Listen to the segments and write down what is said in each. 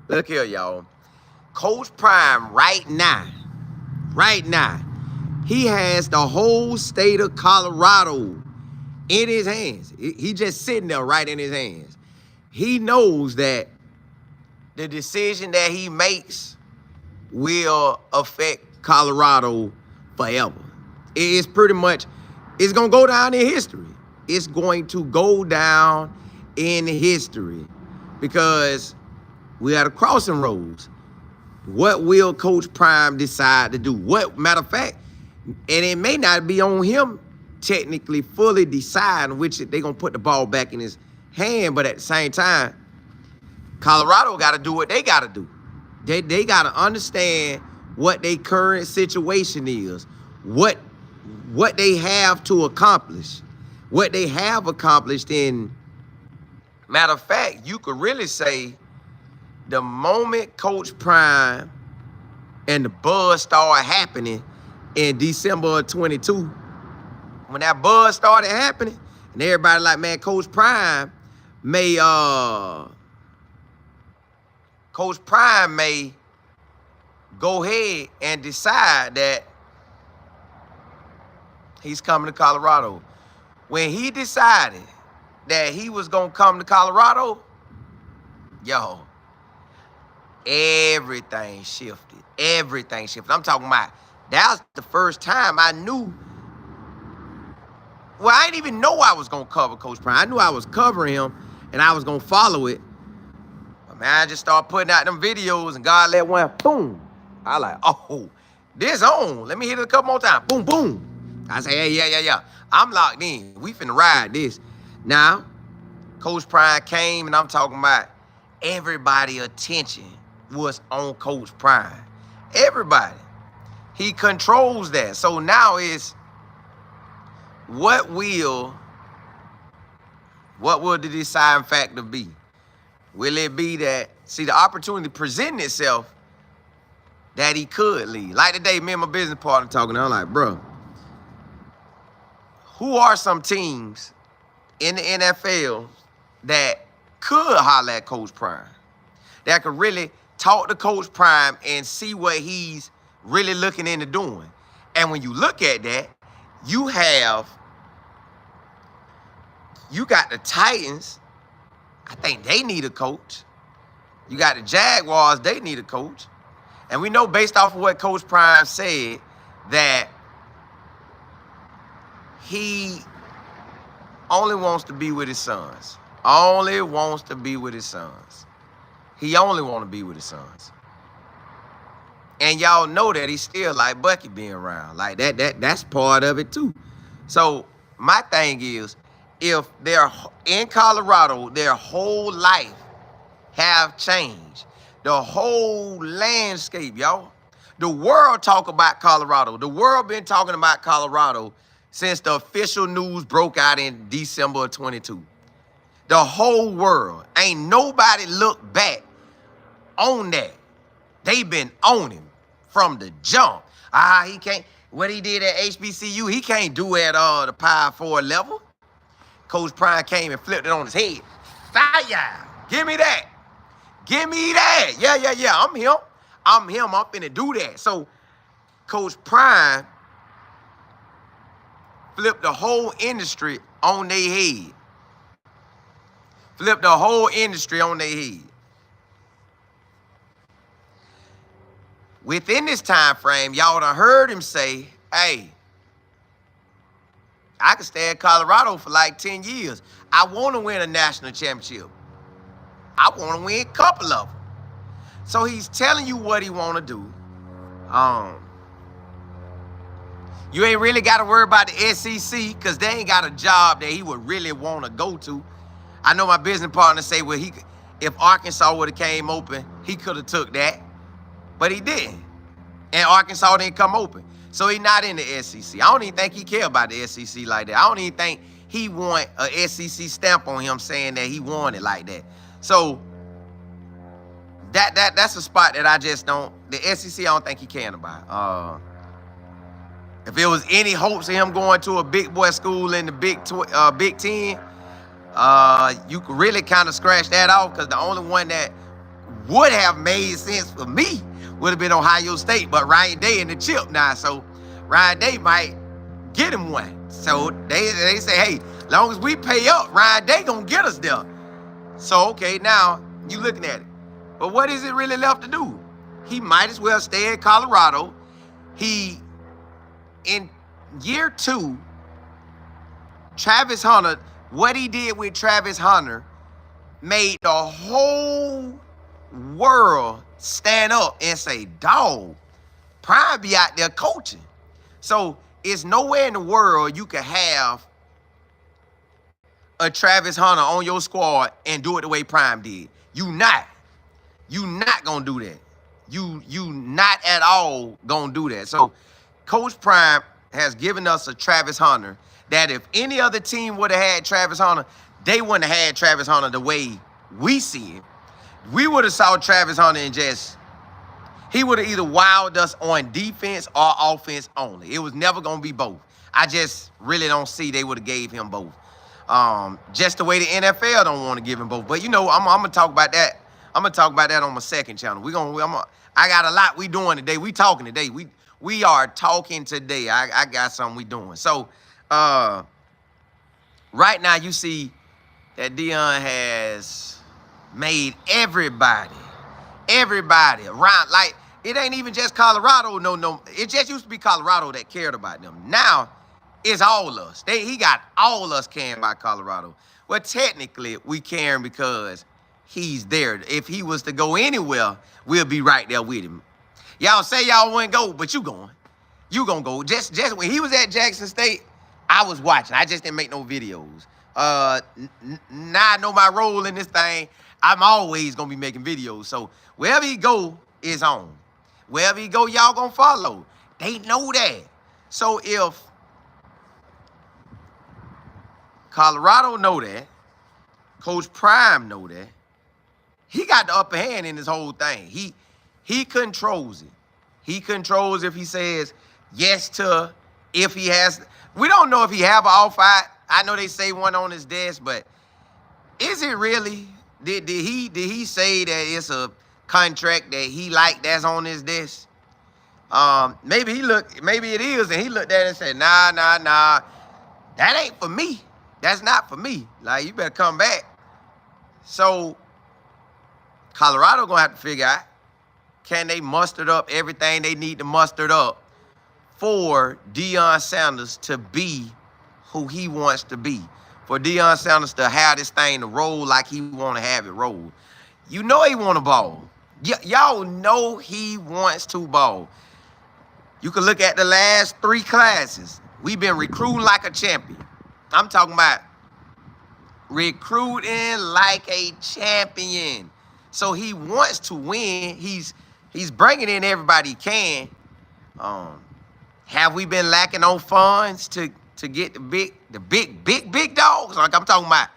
Look here, y'all. Coach Prime right now, he has the whole state of Colorado in his hands. He just sitting there right in his hands. He knows that the decision that he makes will affect Colorado forever. It's pretty much, it's going to go down in history. It's going to go down in history because we are at a crossing roads. What will Coach Prime decide to do? What, matter of fact, and it may not be on him technically fully deciding which they're going to put the ball back in his hand, but at the same time, Colorado got to do what they got to do. They got to understand what their current situation is, what they have to accomplish, what they have accomplished. In matter of fact, you could really say the moment Coach Prime and the buzz started happening in December of 22, when that buzz started happening, and everybody like, man, Coach Prime may go ahead and decide that he's coming to Colorado. When he decided that he was going to come to Colorado, yo, everything shifted. Everything shifted. I'm talking about, that was the first time I knew. Well, I didn't even know I was going to cover Coach Prime. I knew I was covering him and I was going to follow it. But man, I just started putting out them videos and God let one, boom. I like, oh, this on. Let me hit it a couple more times. Boom, boom. I say, hey, yeah. I'm locked in. We finna ride this. Now, Coach Prime came and I'm talking about everybody's attention was on Coach Prime. Everybody. He controls that. So now it's, what will the deciding factor be? Will it be that, see, the opportunity presenting itself that he could leave? Like today, me and my business partner talking, I'm like, bro, who are some teams in the NFL that could holler at Coach Prime, that could really talk to Coach Prime and see what he's really looking into doing? And when you look at that, you got the Titans. I think they need a coach. You got the Jaguars, they need a coach. And we know based off of what Coach Prime said that he only wants to be with his sons. Only wants to be with his sons. He only want to be with his sons. And y'all know that he still like Bucky being around. Like that's part of it too. So my thing is, if they're in Colorado, their whole life have changed. The whole landscape, y'all. The world talk about Colorado. The world been talking about Colorado since the official news broke out in December of 22. The whole world. Ain't nobody look back on that. They been on him from the jump. He can't, what he did at HBCU, he can't do at the Power 4 level. Coach Prime came and flipped it on his head. Fire! Give me that. Give me that. Yeah. I'm him. I'm finna do that. So Coach Prime flipped the whole industry on their head. Flipped the whole industry on their head. Within this time frame, y'all done heard him say, hey, I could stay in Colorado for like 10 years. I want to win a national championship. I want to win a couple of them. So he's telling you what he want to do. You ain't really got to worry about the SEC because they ain't got a job that he would really want to go to. I know my business partner say, well, if Arkansas would have came open, he could have took that. But he didn't. And Arkansas didn't come open. So he's not in the SEC. I don't even think he care about the SEC like that. I don't even think he want a SEC stamp on him saying that he want it like that. So that's a spot that I just don't, the SEC I don't think he caring about. If there was any hopes of him going to a big boy school in the Big Ten, you could really kind of scratch that off because the only one that would have made sense for me would have been Ohio State, but Ryan Day in the chip now, so Ryan Day might get him one. So they say, hey, long as we pay up, Ryan Day gonna get us there. So okay, now you looking at it, but what is it really left to do? He might as well stay in Colorado. He, in year 2, Travis Hunter, what he did with Travis Hunter made the whole world stand up and say, dog, Prime be out there coaching. So it's nowhere in the world you can have a Travis Hunter on your squad and do it the way Prime did. You not gonna do that. You not at all gonna do that. So Coach Prime has given us a Travis Hunter that if any other team would have had Travis Hunter, they wouldn't have had Travis Hunter the way we see it. We would have saw Travis Hunter and he would have either wowed us on defense or offense only. It was never going to be both. I just really don't see they would have gave him both. Just the way the NFL don't want to give him both. But, you know, I'm going to talk about that. I'm going to talk about that on my second channel. I got a lot we doing today. We talking today. We are talking today. I got something we doing. So, right now you see that Deion has made everybody around, like, it ain't even just Colorado, no. It just used to be Colorado that cared about them. Now, it's all us. He got all us caring about Colorado. Well, technically, we caring because he's there. If he was to go anywhere, we'll be right there with him. Y'all say y'all wouldn't go, but you going. You gonna go. Just when he was at Jackson State, I was watching. I just didn't make no videos. Now I know my role in this thing. I'm always gonna be making videos. So wherever he go is on. Wherever he go, y'all gonna follow. They know that. So if Colorado know that, Coach Prime know that, he got the upper hand in this whole thing. He controls it. He controls if he says yes to, if he has. We don't know if he have an offer. I know they say one on his desk, but is it really? Did he say that it's a contract that he like that's on his desk? Maybe it is, and he looked at it and said, nah, that ain't for me. That's not for me. Like, you better come back. So Colorado gonna have to figure out, can they muster up everything they need to muster up for Deion Sanders to be who he wants to be, for Deion Sanders to have this thing to roll like he want to have it roll. You know he want to ball. Y'all know he wants to ball. You can look at the last 3 classes. We've been recruiting like a champion. I'm talking about recruiting like a champion. So he wants to win. He's bringing in everybody he can. Have we been lacking on funds to get the big dogs? Like, I'm talking about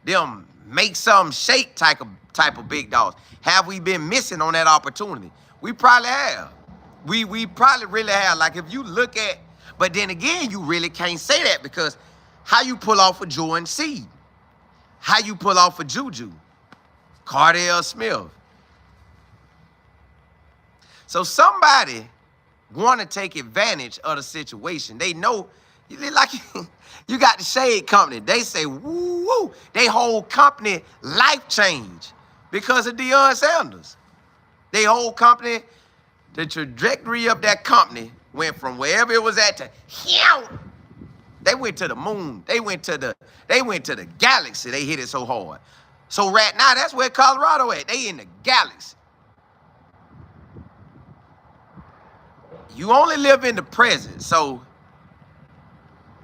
them make some shake type of big dogs. Have we been missing on that opportunity? We probably have. We probably really have. Like, if you look at, but then again, you really can't say that, because how you pull off a Jordan Seed? How you pull off a Juju? Cardell Smith. So somebody want to take advantage of the situation. They know, like, you got the Shade Company. They say, woo, they whole company life change because of Deion Sanders. They whole company, the trajectory of that company went from wherever it was at to here. They went to the moon. They went to the galaxy. They hit it so hard. So right now, that's where Colorado at. They in the galaxy. You only live in the present. So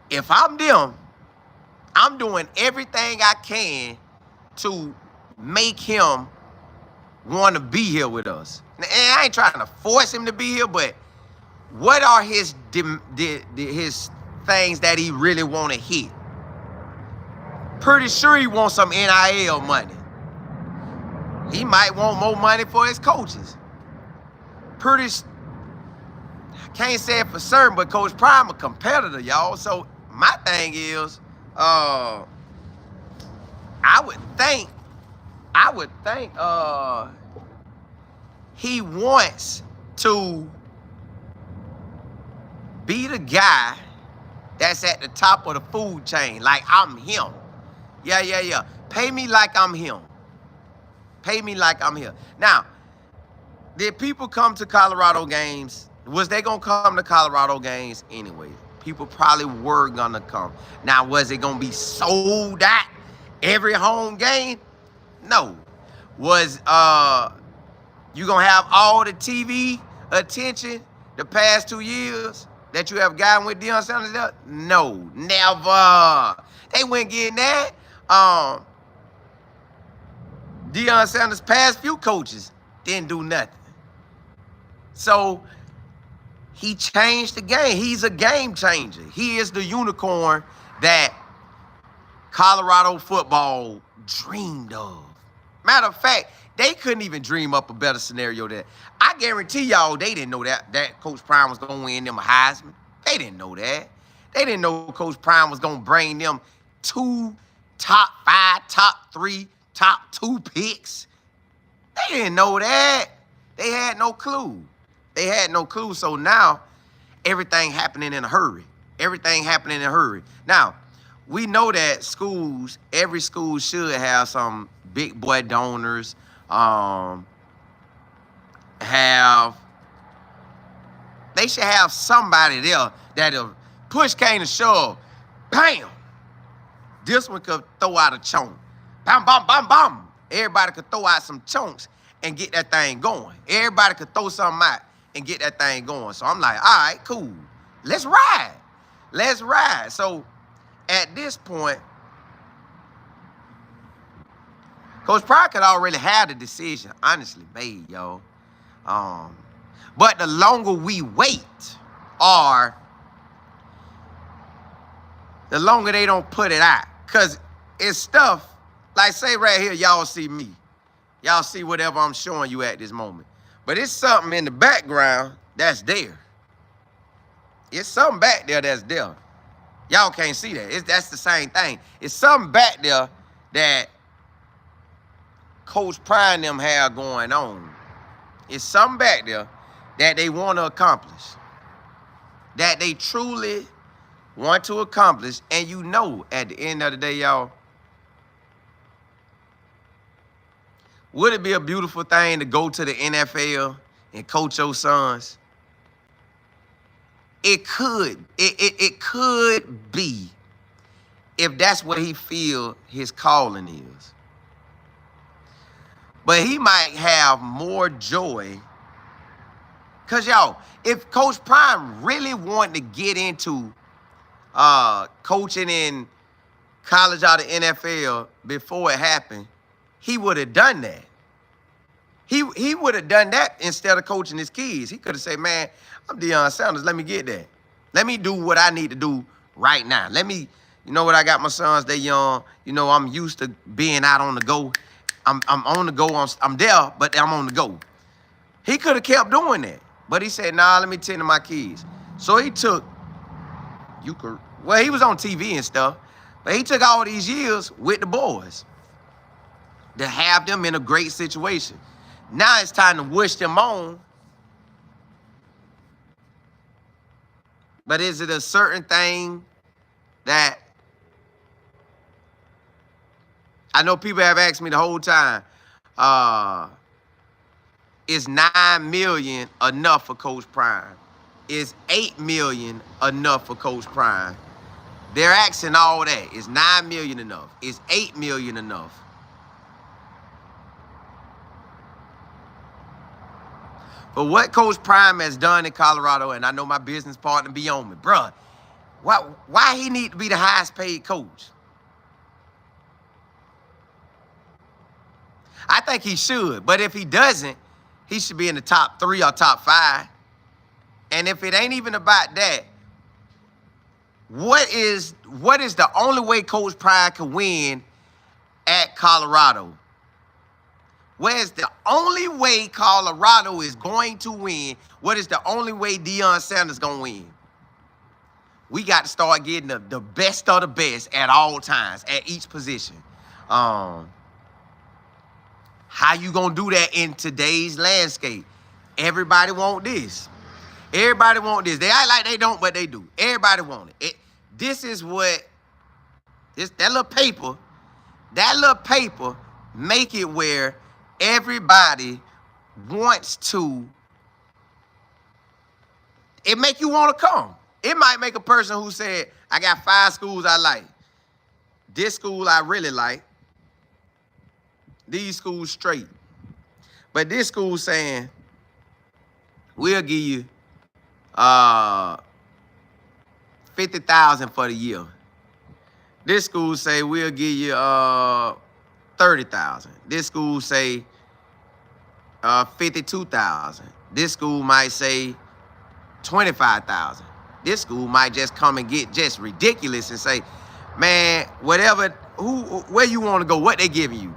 if I'm them, I'm doing everything I can to make him want to be here with us. And I ain't trying to force him to be here, but what are his things that he really want to hit? Pretty sure he wants some NIL money. He might want more money for his coaches. I can't say it for certain, but Coach Prime a competitor, y'all. So my thing is, I would think he wants to be the guy that's at the top of the food chain, like I'm him. Yeah. Pay me like I'm him. Pay me like I'm here. Now, did people come to Colorado games? Was they gonna come to Colorado games anyway? People probably were gonna come. Now, was it gonna be sold out every home game? No. Was you gonna have all the TV attention the past 2 years that you have gotten with Deion Sanders? No, never. They weren't getting that. Deion Sanders' past few coaches didn't do nothing. So he changed the game. He's a game changer. He is the unicorn that Colorado football dreamed of. Matter of fact, they couldn't even dream up a better scenario than that. I guarantee y'all they didn't know that Coach Prime was going to win them a Heisman. They didn't know that. They didn't know Coach Prime was going to bring them 2 top 5, top 3, top 2 picks. They didn't know that. They had no clue. They had no clue. So now everything happening in a hurry. Everything happening in a hurry. Now, we know that schools, every school should have some big boy donors, they should have somebody there that'll push came to shove, bam, this one could throw out a chunk. Bam, bam, bam, bam. Everybody could throw out some chunks and get that thing going. Everybody could throw something out and get that thing going. So I'm like, all right, cool. Let's ride. Let's ride. So at this point, Coach Prime could already have the decision, honestly, made, y'all. But the longer we wait, or the longer they don't put it out. Because it's stuff, like say right here, y'all see me. Y'all see whatever I'm showing you at this moment. But it's something in the background that's there. It's something back there that's there. Y'all can't see that. That's the same thing. It's something back there that Coach Prime and them have going on. It's something back there that they want to accomplish. That they truly want to accomplish. And you know, at the end of the day, y'all, would it be a beautiful thing to go to the NFL and coach your sons? It could. It could be if that's what he feel his calling is. But he might have more joy. Because, y'all, if Coach Prime really wanted to get into coaching in college or the NFL before it happened, he would have done that. He would have done that instead of coaching his kids. He could have said, man, I'm Deion Sanders. Let me get that. Let me do what I need to do right now. Let me, you know what, I got my sons, they young. You know, I'm used to being out on the go. I'm on the go. I'm there, but I'm on the go. He could have kept doing that. But he said, nah, let me tend to my kids. So he took, he was on TV and stuff, but he took all these years with the boys to have them in a great situation. Now it's time to wish them on. But is it a certain thing that I know people have asked me the whole time, is $9 million enough for Coach Prime? Is $8 million enough for Coach Prime? They're asking all that. Is $9 million enough? Is $8 million enough? But what Coach Prime has done in Colorado, and I know my business partner be on me, bruh, why he need to be the highest paid coach? I think he should, but if he doesn't, he should be in the top 3 or top 5. And if it ain't even about that, what is the only way Coach Prime can win at Colorado? Where's the only way Colorado is going to win? What is the only way Deion Sanders going to win? We got to start getting the best of the best at all times, at each position. How you gonna do that in today's landscape? Everybody want this. Everybody want this. They act like they don't, but they do. Everybody want it. This is what that little paper make it where everybody wants to. It make you want to come. It might make a person who said, I got 5 schools I like. This school I really like. These schools straight. But this school saying, we'll give you $50,000 for the year. This school say we'll give you $30,000. This school say $52,000. This school might say $25,000. This school might just come and get just ridiculous and say, man, whatever, where you want to go, what they giving you?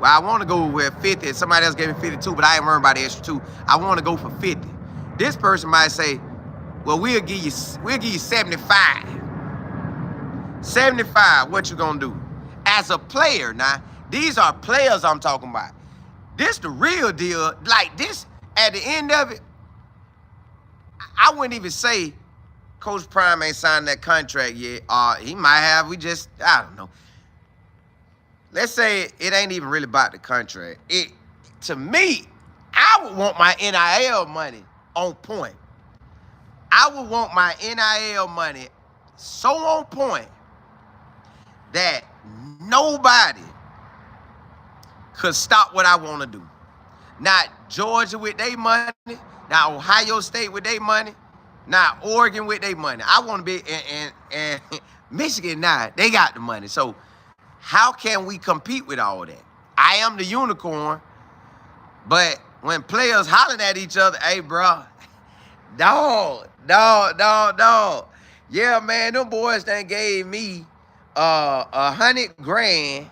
Well, I want to go with 50. Somebody else gave me 52, but I ain't worried about the extra 2. I want to go for 50. This person might say, well, we'll give you 75. 75, what you gonna do? As a player, now, these are players I'm talking about. This the real deal. Like this, at the end of it, I wouldn't even say Coach Prime ain't signed that contract yet. He might have. I don't know. Let's say it ain't even really about the contract. To me, I would want my NIL money on point. I would want my NIL money so on point that nobody could stop what I want to do. Not Georgia with their money, not Ohio State with their money, not Oregon with their money. I want to be and Michigan now, they got the money. So how can we compete with all that? I am the unicorn, but when players hollering at each other, hey, bro, dog. Yeah, man, them boys done gave me $100,000.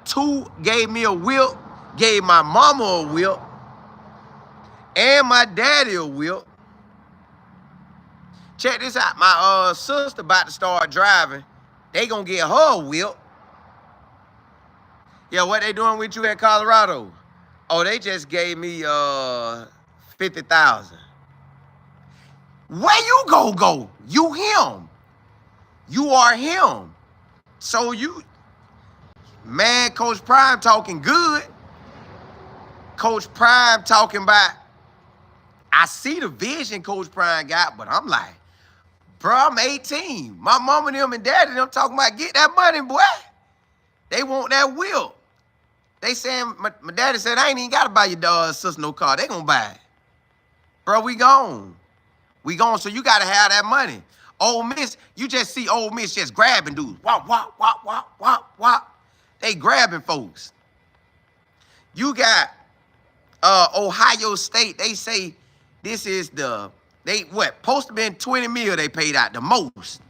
2 gave me a whip, gave my mama a whip, and my daddy a whip. Check this out. My sister about to start driving. They gonna get her a whip. Yeah, what they doing with you at Colorado? Oh, they just gave me $50,000. Where you go? You him. You are him. So man, Coach Prime talking good. Coach Prime talking about, I see the vision Coach Prime got, but I'm like, bro, I'm 18. My mom and them and daddy, them talking about get that money, boy. They want that wheel. They saying, my daddy said, I ain't even got to buy your sister no car. They gonna buy it. Bro, we gone. So you got to have that money. Ole Miss, you just see Ole Miss just grabbing dudes. Wop, wop, wop, wop, wop, wop. They grabbing folks. You got Ohio State. They say this is supposed to been $20 million they paid out. The most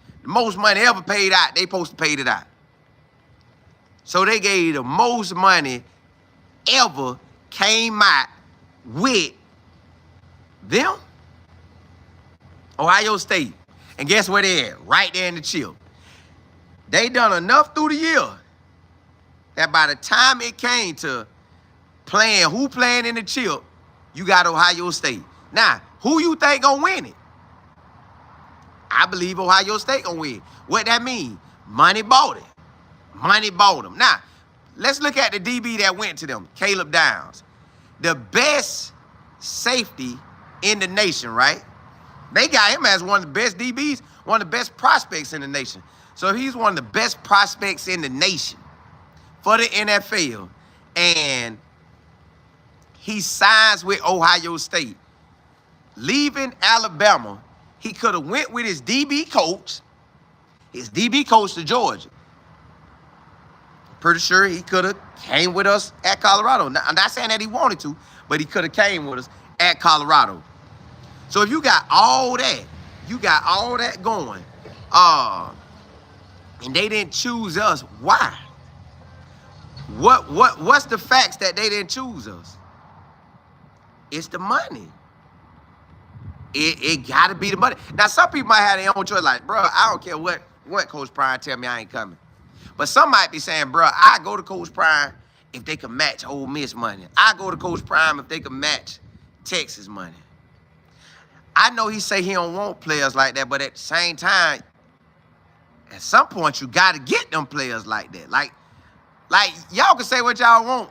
money ever paid out, they supposed to paid it out. So they gave the most money ever came out with them, Ohio State. And guess where they at? Right there in the chip. They done enough through the year that by the time it came to who playing in the chip, you got Ohio State. Now, who you think gonna win it? I believe Ohio State gonna win. What that mean? Money bought it. Money bought them. Now, let's look at the DB that went to them, Caleb Downs. The best safety in the nation, right? They got him as one of the best DBs, one of the best prospects in the nation. So he's one of the best prospects in the nation for the NFL. And he signs with Ohio State. Leaving Alabama, he could have went with his DB coach to Georgia. Pretty sure he could have came with us at Colorado. Now, I'm not saying that he wanted to, but he could have came with us at Colorado. So if you got all that, going, and they didn't choose us, why? What's the facts that they didn't choose us? It's the money. It gotta be the money. Now some people might have their own choice, like, bro, I don't care what Coach Prime tell me I ain't coming. But some might be saying, bro, I go to Coach Prime if they could match Ole Miss money. I go to Coach Prime if they could match Texas money. I know he say he don't want players like that, but at the same time, at some point you got to get them players like that. Like y'all can say what y'all want.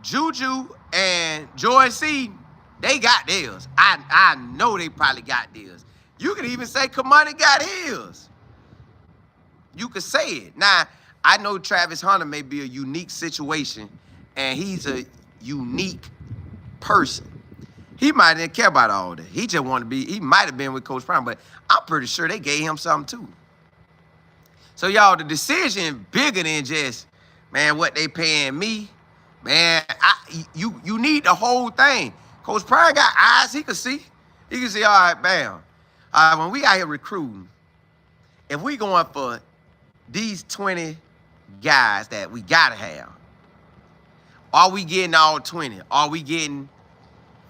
Juju and George C, they got theirs. I know they probably got theirs. You can even say Kamani got his. You could say it. Now, I know Travis Hunter may be a unique situation, and he's a unique person. He might didn't care about all that. He just wanted to be, he might have been with Coach Prime, but I'm pretty sure they gave him something too. So, y'all, the decision bigger than just, man, what they paying me. Man, you need the whole thing. Coach Prime got eyes he could see. He can see, all right, bam. When we out here recruiting, if we going for these 20 guys that we gotta have, are we getting all 20? Are we getting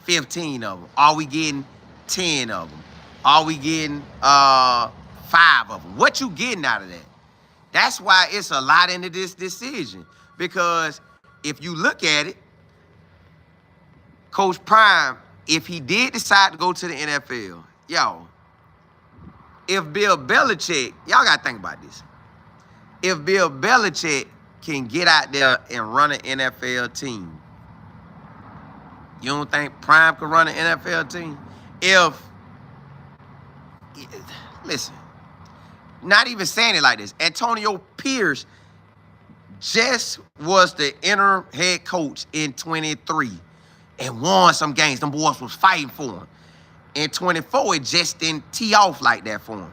15 of them? Are we getting 10 of them? Are we getting 5 of them? What you getting out of that? That's why it's a lot into this decision. Because if you look at it, Coach Prime, if he did decide to go to the NFL, y'all, if Bill Belichick, y'all got to think about this. If Bill Belichick can get out there and run an NFL team, you don't think Prime could run an NFL team? Listen, not even saying it like this. Antonio Pierce just was the interim head coach in 23 and won some games. Them boys was fighting for him. In 24, it just didn't tee off like that for him.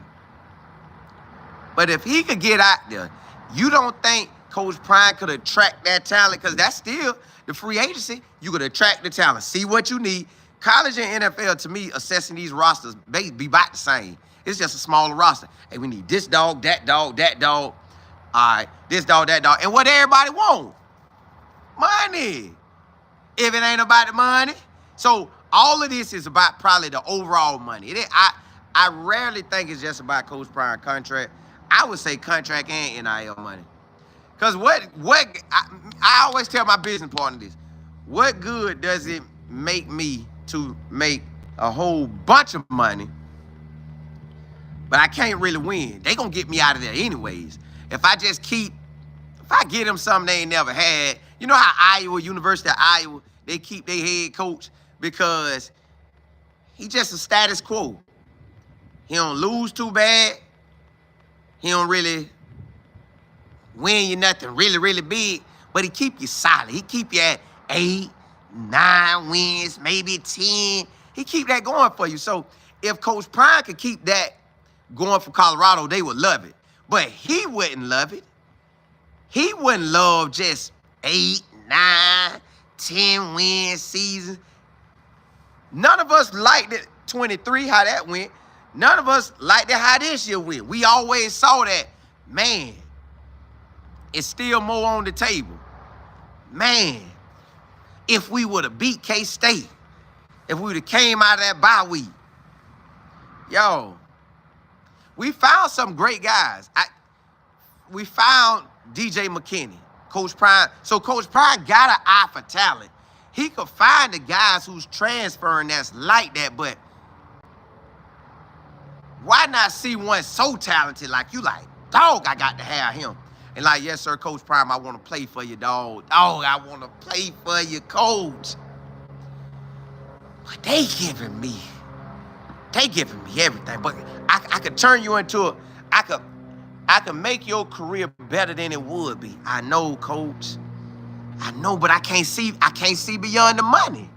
But if he could get out there, you don't think Coach Prime could attract that talent? Because that's still the free agency. You could attract the talent, see what you need. College and NFL, to me, assessing these rosters, they be about the same. It's just a smaller roster. Hey, we need this dog, that dog, that dog. All right, this dog, that dog. And what everybody want? Money. If it ain't about the money. So all of this is about probably the overall money. I rarely think it's just about Coach Prime contract. I would say contract and NIL money. Because I always tell my business partner this. What good does it make me to make a whole bunch of money, but I can't really win? They going to get me out of there anyways. If I get them something they ain't never had. You know how University of Iowa, they keep their head coach because he just a status quo. He don't lose too bad. He don't really win you nothing really, really big, but he keep you solid. He keep you at 8, 9 wins, maybe 10. He keep that going for you. So if Coach Prime could keep that going for Colorado, they would love it. But he wouldn't love it. He wouldn't love just 8, 9, 10 win seasons. None of us liked it 23, how that went. None of us liked it how this year went. We always saw that, man, it's still more on the table. Man, if we would have beat K-State, if we would have came out of that bye week, yo, we found some great guys. We found DJ McKinney, Coach Prime. So Coach Prime got an eye for talent. He could find the guys who's transferring that's like that, but why not see one so talented like you like, dog, I got to have him. And like, yes, sir, Coach Prime, I want to play for you, dog. Dog, I want to play for you, coach. But they giving me everything. But I could turn you into I could make your career better than it would be. I know, coach. I know, but I can't see beyond the money.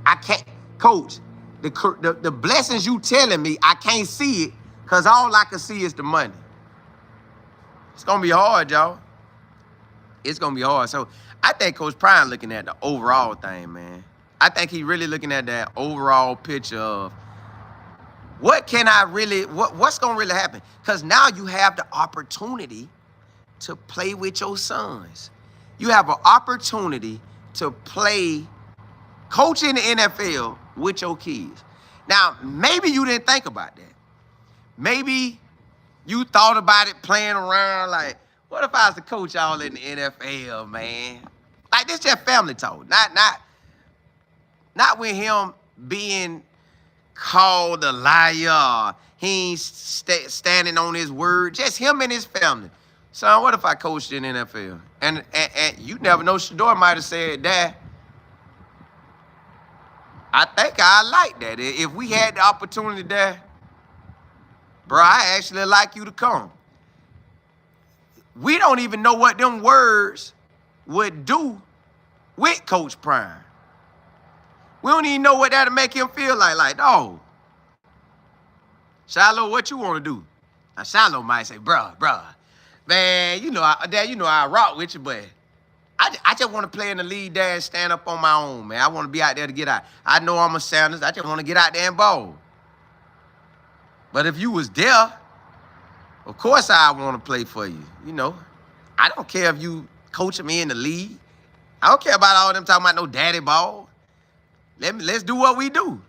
I can't, coach. The blessings you telling me, I can't see it because all I can see is the money. It's going to be hard, y'all. It's going to be hard. So I think Coach Prime looking at the overall thing, man. I think he really looking at that overall picture of what's going to really happen? Because now you have the opportunity to play with your sons. You have an opportunity to play, coach in the NFL with your kids. Now, maybe you didn't think about that. Maybe you thought about it playing around like, What if I was to coach y'all in the NFL, man? Like, this just family talk. Not with him being called a liar. He ain't standing on his word. Just him and his family. Son, what if I coached in the NFL? And you never know, Shador might have said that. I think I like that. If we had the opportunity there, bro, I actually like you to come. We don't even know what them words would do with Coach Prime. We don't even know what that'll make him feel like. Like, no. Shiloh, what you want to do? Now, Shiloh might say, bruh, man, Dad, I rock with you, but I just want to play in the league there and stand up on my own, man. I want to be out there to get out. I know I'm a Sanders. I just want to get out there and ball. But if you was there, of course I want to play for you. I don't care if you coaching me in the league. I don't care about all them talking about no daddy ball. Let's do what we do.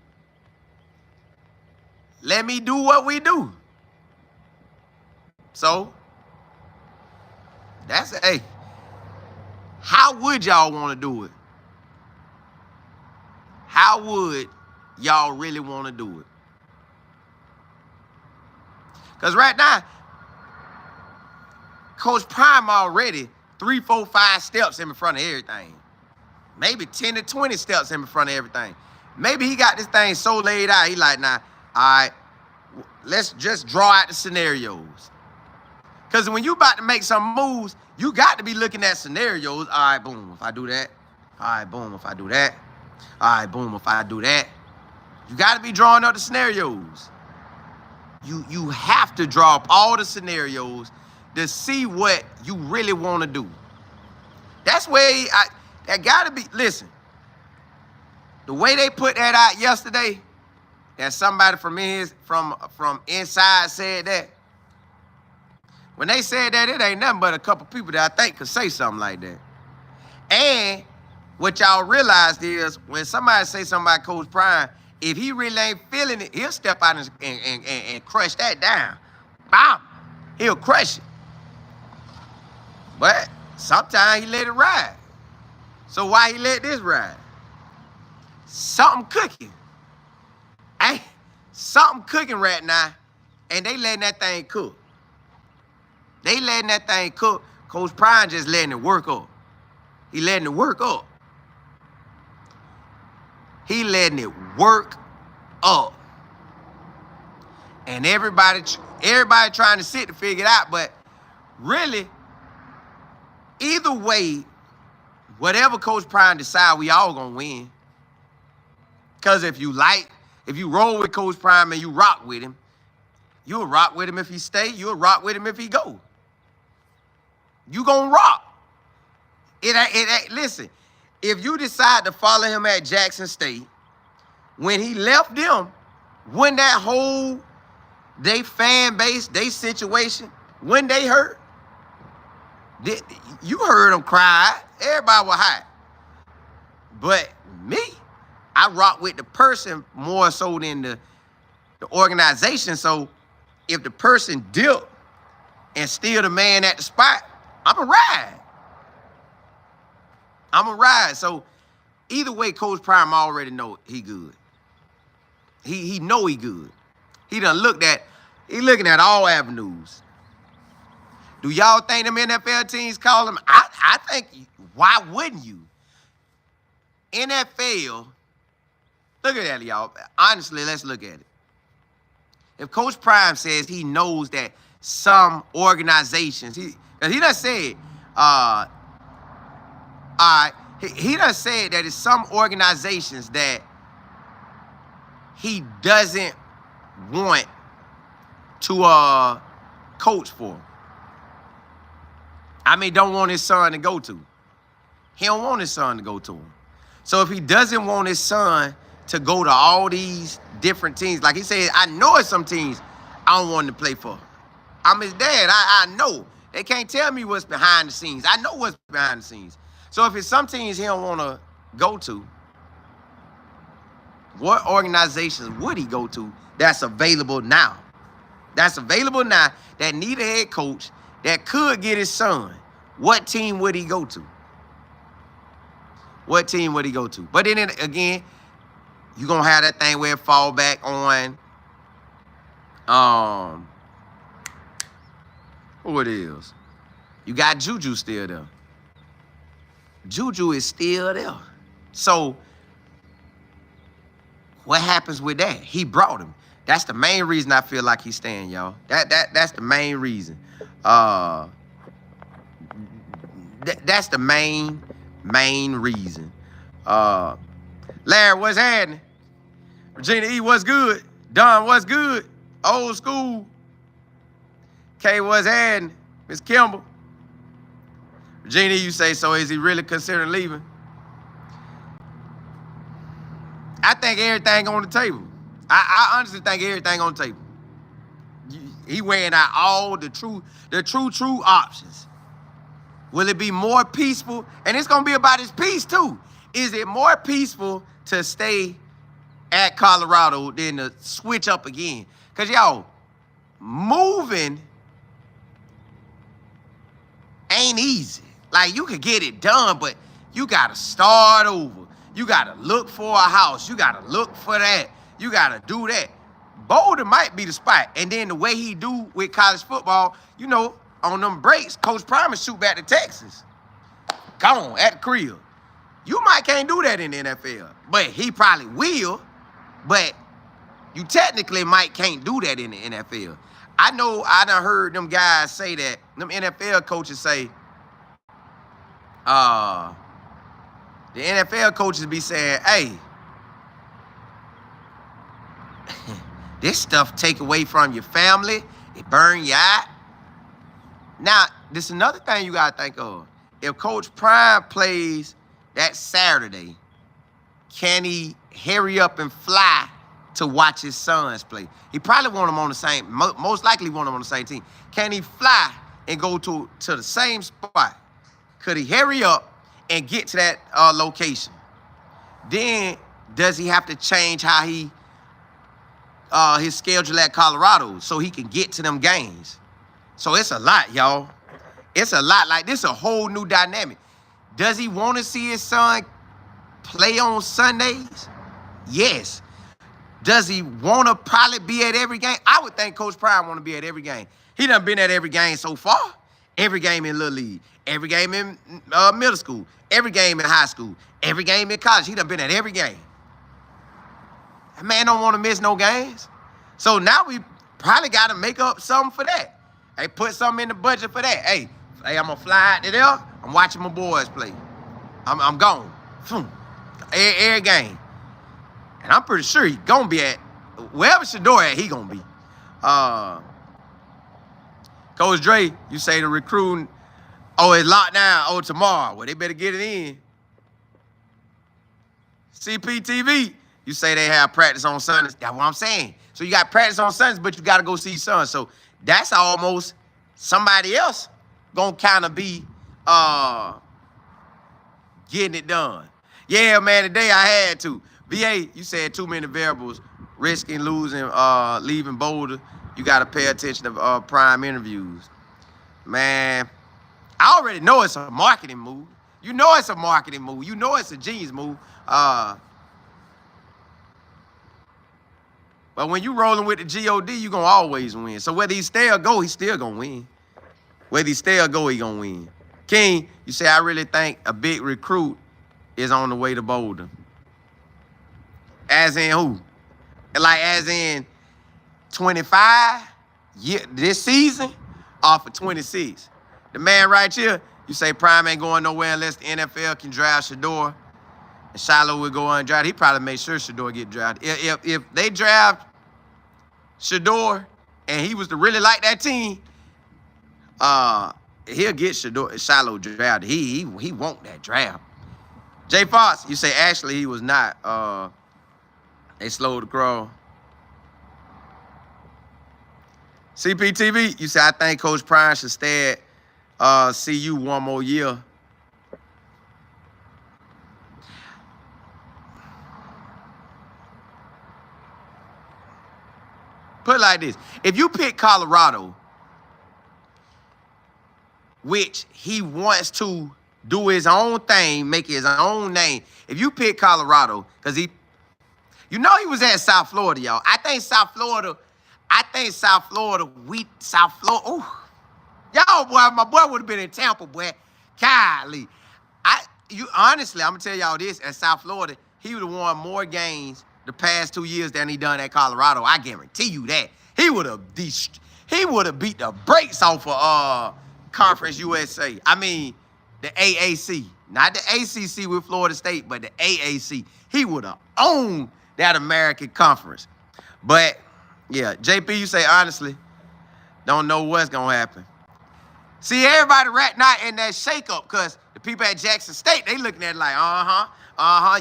Let me do what we do. So, hey, how would y'all want to do it? How would y'all really want to do it? Because right now, Coach Prime already 3, 4, 5 steps in front of everything. Maybe 10 to 20 steps in front of everything. Maybe he got this thing so laid out, he like, nah, all right, let's just draw out the scenarios. Because when you about to make some moves, you got to be looking at scenarios. All right, boom, if I do that. All right, boom, if I do that. All right, boom, if I do that. You got to be drawing up the scenarios. You have to draw up all the scenarios to see what you really want to do. That's where that got to be. Listen, the way they put that out yesterday, that somebody from inside said that. When they said that, it ain't nothing but a couple people that I think could say something like that. And what y'all realized is when somebody say something about Coach Prime, if he really ain't feeling it, he'll step out and crush that down. Bam! He'll crush it. But sometimes he let it ride. So why he let this ride? Something cooking. Hey, something cooking right now, and they letting that thing cook. They letting that thing cook. Coach Prime just letting it work up. He letting it work up. He letting it work up. And everybody trying to sit to figure it out, but really, either way, whatever Coach Prime decide, we all gonna win. Because if you roll with Coach Prime and you rock with him, you'll rock with him if he stay, you'll rock with him if he go. You gonna rock. Listen, if you decide to follow him at Jackson State, when he left them, when that whole, they fan base, they situation, when they hurt, you heard them cry. Everybody was hot. But me, I rock with the person more so than the organization. So if the person dipped and still the man at the spot, I'm a ride. So either way, Coach Prime already know he good. He know he good. He looking at all avenues. Do y'all think them NFL teams call him? I think, why wouldn't you? NFL, look at that, y'all. Honestly, let's look at it. If Coach Prime says he knows that some organizations, he done said, he done said that it's some organizations that he doesn't want to coach for. Don't want his son to go to. He don't want his son to go to him. So if he doesn't want his son to go to all these different teams, like he said, I know it's some teams I don't want him to play for. I'm his dad. I know. They can't tell me what's behind the scenes. I know what's behind the scenes. So if it's some teams he don't want to go to, what organizations would he go to that's available now? That need a head coach, that could get his son, what team would he go to? What team would he go to? But then again, you're going to have that thing where it fall back on who it is. You got Juju still there. Juju is still there. So what happens with that? He brought him. That's the main reason I feel like he's staying, y'all. That's the main reason. That's the main reason. Larry, what's happening? Regina E, what's good? Don, what's good? Old school. K, what's happening? Miss Kimball. Regina E, you say, so is he really considering leaving? I think everything on the table. I honestly think everything on the table. He weighing out all the true options. Will it be more peaceful? And it's going to be about his peace, too. Is it more peaceful to stay at Colorado than to switch up again? Because, y'all, moving ain't easy. Like, you could get it done, but you got to start over. You got to look for a house. You got to look for that. You got to do that. Boulder might be the spot. And then the way he do with college football, you know, on them breaks, Coach Primer shoot back to Texas. Gone at the crib. You might can't do that in the NFL. But he probably will. But you technically can't do that in the NFL. I know I done heard them guys say that. Them NFL coaches say, the NFL coaches be saying, hey, this stuff take away from your family. It burn you out. Now, this is another thing you got to think of. If Coach Prime plays that Saturday, can he hurry up and fly to watch his sons play? He probably want them on the same, most likely want them on the same team. Can he fly and go to the same spot? Could he hurry up and get to that location? Then, does he have to change how he his schedule at Colorado so he can get to them games? So it's a lot, y'all. It's a lot. Like, this is a whole new dynamic. Does he want to see his son play on Sundays? Yes. Does he want to probably be at every game? I would think Coach Prime want to be at every game. He done been at every game so far. Every game in Little League. Every game in middle school. Every game in high school. Every game in college. He done been at every game. That man don't want to miss no games. So now we probably got to make up something for that. Hey, put something in the budget for that. Hey, I'm going to fly out to there. I'm watching my boys play. I'm gone. Every game. And I'm pretty sure he's going to be at, wherever Shador at, he going to be. Coach Dre, you say the recruiting, it's locked down. Tomorrow. Well, they better get it in. CPTV, you say they have practice on Sundays. That's what I'm saying. So you got practice on Sundays, but you got to go see your son. So that's almost somebody else going to kind of be getting it done. Yeah, man, today I had to. VA, you said too many variables, risking losing, leaving Boulder. You got to pay attention to prime interviews. Man, I already know it's a marketing move. You know it's a marketing move. You know it's a genius move. But when you rolling with the G.O.D., you going to always win. So whether he stay or go, he still going to win. Whether he stay or go, he going to win. King, you say, I really think a big recruit is on the way to Boulder. As in who? Like as in 25 this season or for 26? The man right here, you say Prime ain't going nowhere unless the NFL can draft Shador. And Shiloh would go undrafted. He probably made sure Shador get drafted. If they draft Shador and he was to really like that team, he'll get Shiloh drafted. He want that draft. Jay Fox, you say actually he was not. They slowed the crawl. CPTV, you say I think Coach Prime should stay at CU one more year. Put it like this. If you pick Colorado, which he wants to do his own thing, make his own name. If you pick Colorado, because he was at South Florida, y'all. I think South Florida, oh, y'all, boy, my boy would have been in Tampa, boy. Golly. Honestly, I'm going to tell y'all this, at South Florida, he would have won more games the past 2 years than he done at Colorado. I guarantee you that. He would have beat the brakes off of Conference USA. I mean, the AAC. Not the ACC with Florida State, but the AAC. He would have owned that American Conference. But, yeah, JP, you say, honestly, don't know what's going to happen. See, everybody right now in that shakeup, because the people at Jackson State, they looking at it like,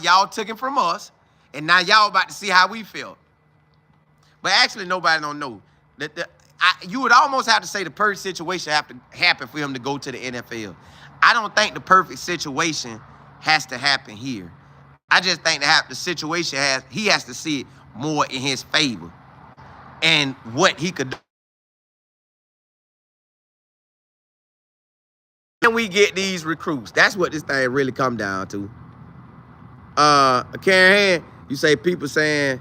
y'all took him from us, and now y'all about to see how we feel. But actually, nobody don't know. You would almost have to say the perfect situation have to happen for him to go to the NFL. I don't think the perfect situation has to happen here. I just think the situation he has to see it more in his favor and what he could do. Can we get these recruits? That's what this thing really come down to. Karen, you say people saying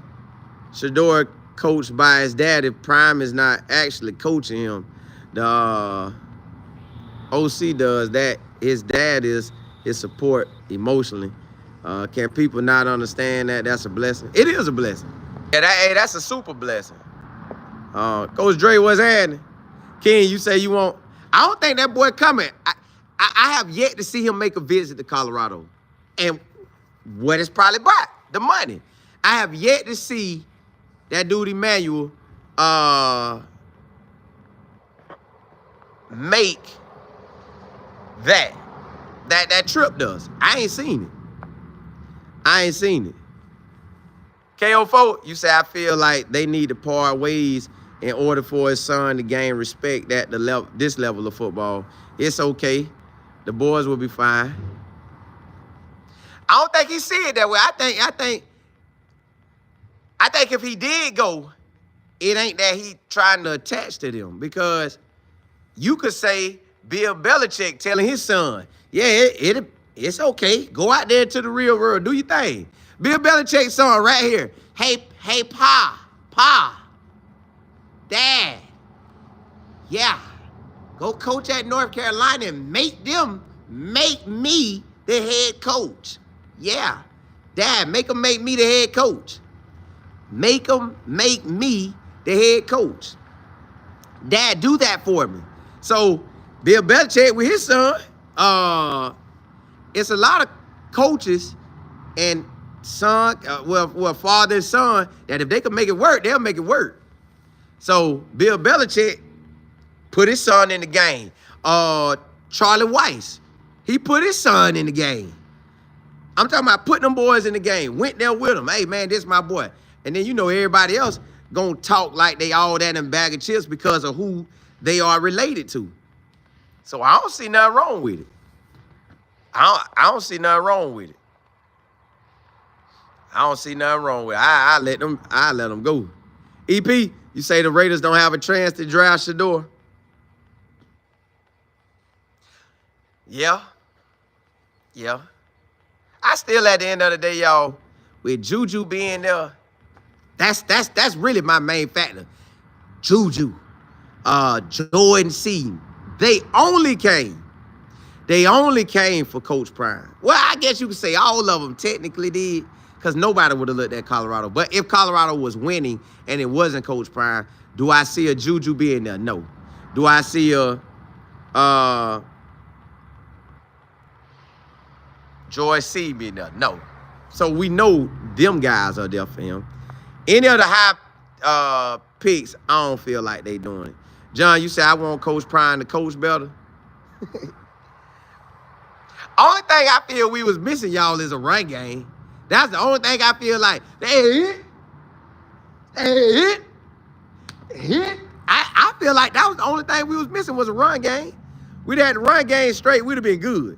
Shedeur coached by his dad. If Prime is not actually coaching him, the OC does that. His dad is his support emotionally. Can people not understand that? That's a blessing. It is a blessing. Yeah, that's a super blessing. Coach Dre, what's happening? Ken, you say you want. I don't think that boy coming. I have yet to see him make a visit to Colorado. And what it's probably brought? The money. I have yet to see that dude Emmanuel make that trip does. I ain't seen it. KO4, you say, I feel like they need to part ways in order for his son to gain respect at this level of football. It's okay. The boys will be fine. I don't think he see it that way. I think if he did go, it ain't that he trying to attach to them, because you could say Bill Belichick telling his son, yeah, it's okay. Go out there to the real world. Do your thing. Bill Belichick's son right here. Hey, Pa, Dad, yeah, go coach at North Carolina and make me the head coach. Yeah, Dad, make them make me the head coach. Make them make me the head coach. Dad, do that for me. So Bill Belichick with his son, it's a lot of coaches and son, father and son, that if they can make it work, they'll make it work. So Bill Belichick put his son in the game. Charlie Weiss, he put his son in the game. I'm talking about putting them boys in the game. Went there with them. Hey, man, this is my boy. And then, everybody else gonna talk like they all that in a bag of chips because of who they are related to. So I don't see nothing wrong with it. I don't see nothing wrong with it. I let them go. EP, you say the Raiders don't have a chance to draft Shedeur? Yeah. I still, at the end of the day, y'all, with Juju being there, that's really my main factor. Juju, Jordan Seaton, they only came for Coach Prime. Well, I guess you could say all of them technically did, because nobody would have looked at Colorado. But if Colorado was winning and it wasn't Coach Prime, do I see a Juju being there? No. Do I see a Joy C being there? No. So we know them guys are there for him. Any of the high picks, I don't feel like they doing it. John, you say I want Coach Prime to coach better. Only thing I feel we was missing, y'all, is a run game. That's the only thing I feel like. I feel like that was the only thing we was missing was a run game. We'd had the run game straight, we'd have been good.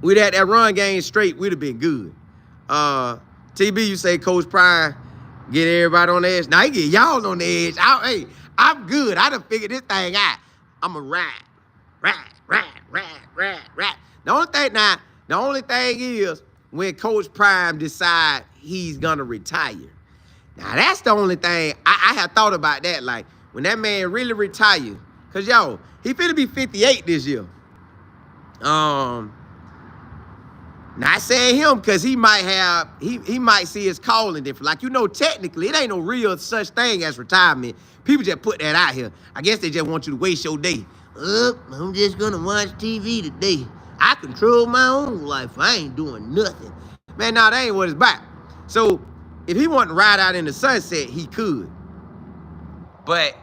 We'd had that run game straight, we'd have been good. TB, you say Coach Prime get everybody on the edge. Now he get y'all on the edge. Hey, I'm good. I done figured this thing out. I'm a ride. The only thing is when Coach Prime decide he's gonna retire. Now that's the only thing I have thought about that. Like when that man really retires, cause yo, he finna be 58 this year. Not saying him, cause he might see his calling different. Like, you know, technically, it ain't no real such thing as retirement. People just put that out here. I guess they just want you to waste your day. I'm just gonna watch TV today. I control my own life. I ain't doing nothing. Man, nah, that ain't what it's about. So if he wanted to ride out in the sunset, he could. But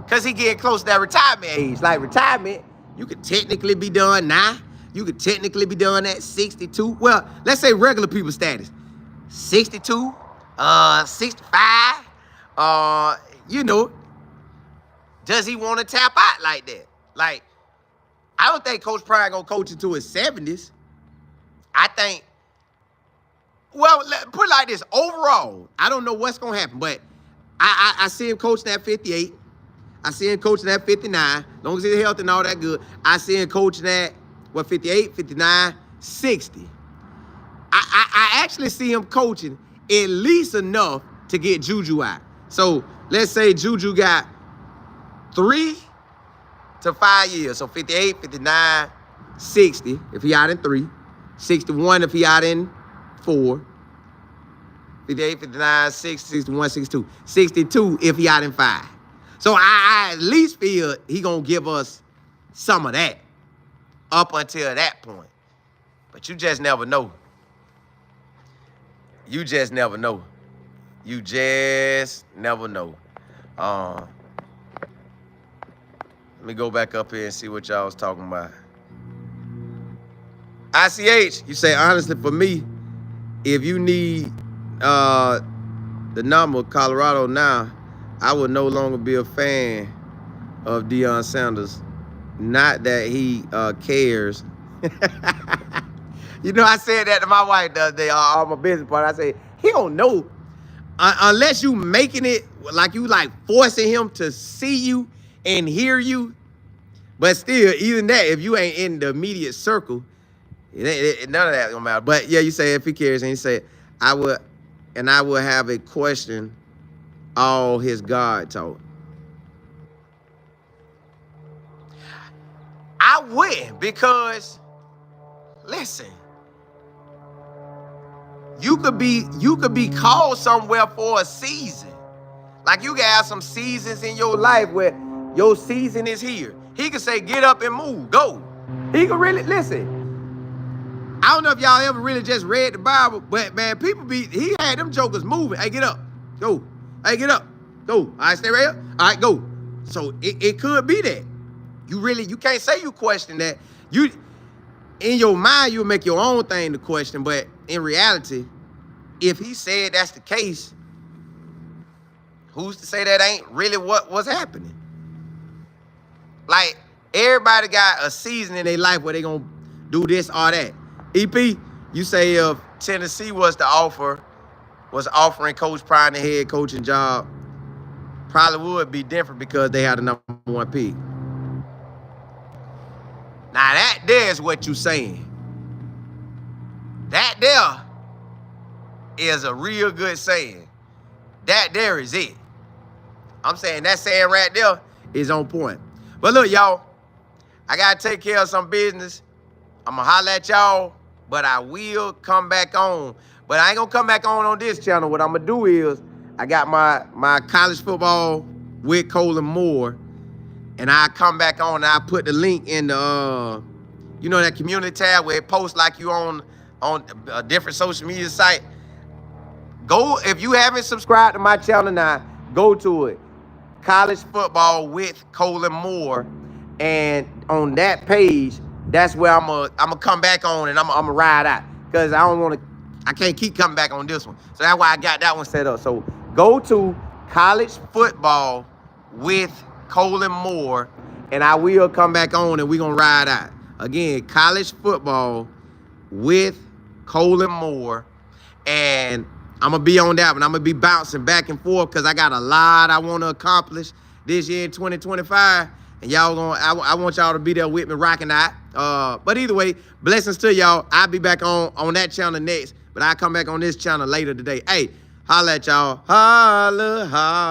cause he getting close to that retirement age. Like retirement, you could technically be done now. You could technically be done at 62. Well, let's say regular people status. 62, 65. You know, does he want to tap out like that? Like, I don't think Coach Prime gonna coach into his 70s. I think, well, put it like this. Overall, I don't know what's gonna happen, but I see him coaching at 58. I see him coaching at 59. As long as he's healthy and all that good. I see him coaching at 58, 59, 60. I actually see him coaching at least enough to get Juju out. So let's say Juju got 3 to 5 years. So 58, 59, 60 if he out in 3. 61 if he out in 4. 58, 59, 60, 61, 62. 62 if he out in 5. So I at least feel he gonna give us some of that up until that point. But you just never know. You just never know. You just never know. Let me go back up here and see what y'all was talking about. ICH, you say, honestly, for me, if you need the number Colorado now, I would no longer be a fan of Deion Sanders. Not that he cares. You know, I said that to my wife the other day, on my business partner. I said, he don't know. Unless you making it, like you like forcing him to see you and hear you. But still, even that, if you ain't in the immediate circle, none of that gonna matter. But yeah, you say if he cares, and he said, I would have a question all his God taught. I wouldn't, because listen, you could be called somewhere for a season. Like you can have some seasons in your life where your season is here. He could say, get up and move, go. He could really, listen. I don't know if y'all ever really just read the Bible, but man, he had them jokers moving. Hey, get up, go. Hey, get up, go. All right, stay right here. All right, go. So it could be that. You can't say you question that. You, in your mind, you'll make your own thing to question, but in reality, if he said that's the case, who's to say that ain't really what was happening? Like, everybody got a season in their life where they gonna do this or that. EP, you say if Tennessee was offering Coach Prime the head coaching job, probably would be different because they had the #1 pick. Now that there is what you saying. That there is a real good saying. That there is it. I'm saying that saying right there is on point. But look, y'all, I got to take care of some business. I'm going to holler at y'all, but I will come back on. But I ain't going to come back on this channel. What I'm going to do is I got my college football with Colin Moore, and I come back on and I put the link in the, you know, that community tab where it posts like you on a different social media site. Go, if you haven't subscribed to my channel now, go to it. College football with Colin Moore, and on that page, that's where I'm gonna come back on and I'm gonna ride out, because I can't keep coming back on this one. So that's why I got that one set up. So go to college football with Colin Moore, and I will come back on and we're gonna ride out. Again, college football with Colin Moore, and I'm going to be on that one. I'm going to be bouncing back and forth because I got a lot I want to accomplish this year in 2025. And y'all I want y'all to be there with me rocking out. But either way, blessings to y'all. I'll be back on that channel next, but I'll come back on this channel later today. Hey, holla at y'all. Holla, holla.